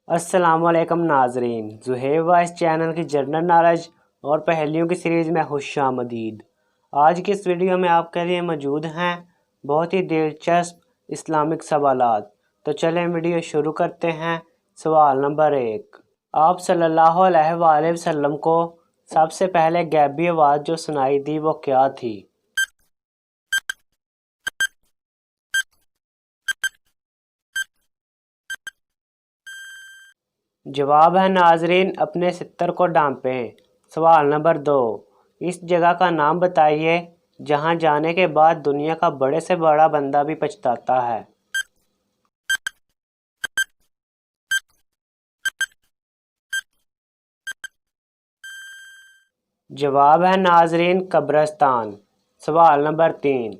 السلام علیکم ناظرین، زہیب وائس چینل کی جنرل نالج اور پہیلیوں کی سیریز میں خوش آمدید۔ آج کی اس ویڈیو میں آپ کے لیے موجود ہیں بہت ہی دلچسپ اسلامک سوالات۔ تو چلیں ویڈیو شروع کرتے ہیں۔ سوال نمبر 1، آپ صلی اللہ علیہ وآلہ وسلم کو سب سے پہلے غیبی آواز جو سنائی دی وہ کیا تھی؟ جواب ہے ناظرین اپنے ستر کو ڈھانپیں۔ سوال نمبر 2، اس جگہ کا نام بتائیے جہاں جانے کے بعد دنیا کا بڑے سے بڑا بندہ بھی پچھتاتا ہے۔ جواب ہے ناظرین قبرستان۔ سوال نمبر 3،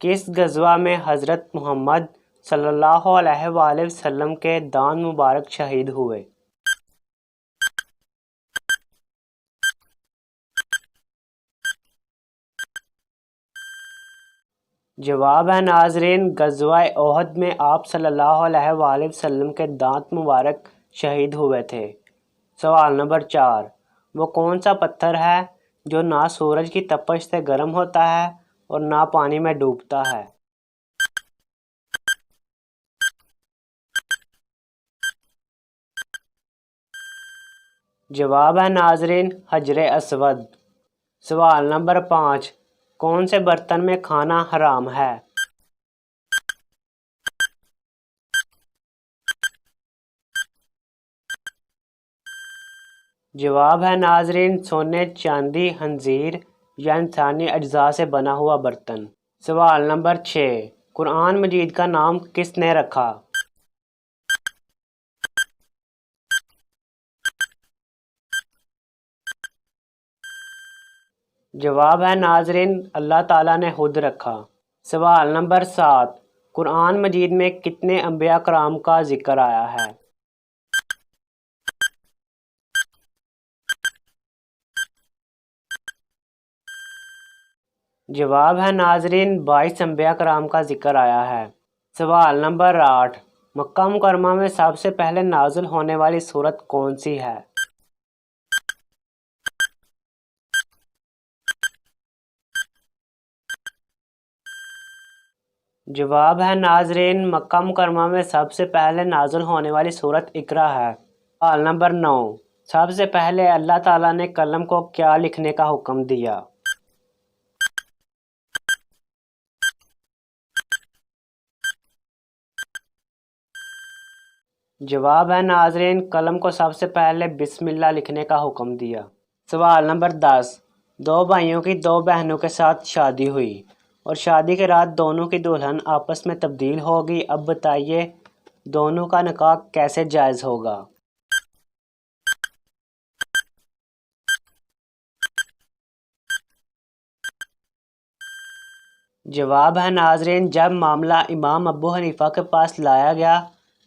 کس غزوہ میں حضرت محمد صلی اللہ علیہ وآلہ وسلم کے دانت مبارک شہید ہوئے؟ جواب ہے ناظرین غزوہ احد میں آپ صلی اللہ علیہ وآلہ وسلم کے دانت مبارک شہید ہوئے تھے۔ سوال نمبر 4، وہ کون سا پتھر ہے جو نہ سورج کی تپش سے گرم ہوتا ہے اور نہ پانی میں ڈوبتا ہے؟ جواب ہے ناظرین حجر اسود۔ سوال نمبر 5، کون سے برتن میں کھانا حرام ہے؟ جواب ہے ناظرین سونے، چاندی، خنزیر یا انسانی اجزاء سے بنا ہوا برتن۔ سوال نمبر 6، قرآن مجید کا نام کس نے رکھا؟ جواب ہے ناظرین اللہ تعالیٰ نے خود رکھا۔ سوال نمبر 7، قرآن مجید میں کتنے انبیاء کرام کا ذکر آیا ہے؟ جواب ہے ناظرین 22 انبیاء کرام کا ذکر آیا ہے۔ سوال نمبر 8، مکہ مکرمہ میں سب سے پہلے نازل ہونے والی سورت کون سی ہے؟ جواب ہے ناظرین مکہ مکرمہ میں سب سے پہلے نازل ہونے والی سورت اقرا ہے۔ سوال نمبر 9، سب سے پہلے اللہ تعالیٰ نے قلم کو کیا لکھنے کا حکم دیا؟ جواب ہے ناظرین قلم کو سب سے پہلے بسم اللہ لکھنے کا حکم دیا۔ سوال نمبر 10، دو بھائیوں کی دو بہنوں کے ساتھ شادی ہوئی اور شادی کے رات دونوں کی دلہن آپس میں تبدیل ہوگی، اب بتائیے دونوں کا نکاح کیسے جائز ہوگا؟ جواب ہے ناظرین جب معاملہ امام ابو حنیفہ کے پاس لایا گیا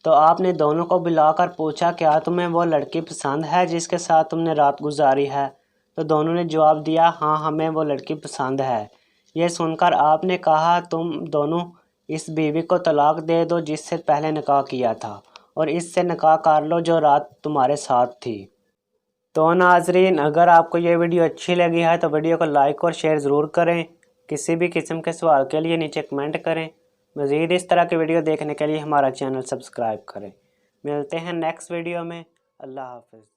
تو آپ نے دونوں کو بلا کر پوچھا کیا تمہیں وہ لڑکی پسند ہے جس کے ساتھ تم نے رات گزاری ہے؟ تو دونوں نے جواب دیا ہاں ہمیں وہ لڑکی پسند ہے۔ یہ سن کر آپ نے کہا تم دونوں اس بیوی کو طلاق دے دو جس سے پہلے نکاح کیا تھا اور اس سے نکاح کر لو جو رات تمہارے ساتھ تھی۔ تو ناظرین اگر آپ کو یہ ویڈیو اچھی لگی ہے تو ویڈیو کو لائک اور شیئر ضرور کریں۔ کسی بھی قسم کے سوال کے لیے نیچے کمنٹ کریں۔ مزید اس طرح کی ویڈیو دیکھنے کے لیے ہمارا چینل سبسکرائب کریں۔ ملتے ہیں نیکسٹ ویڈیو میں۔ اللہ حافظ۔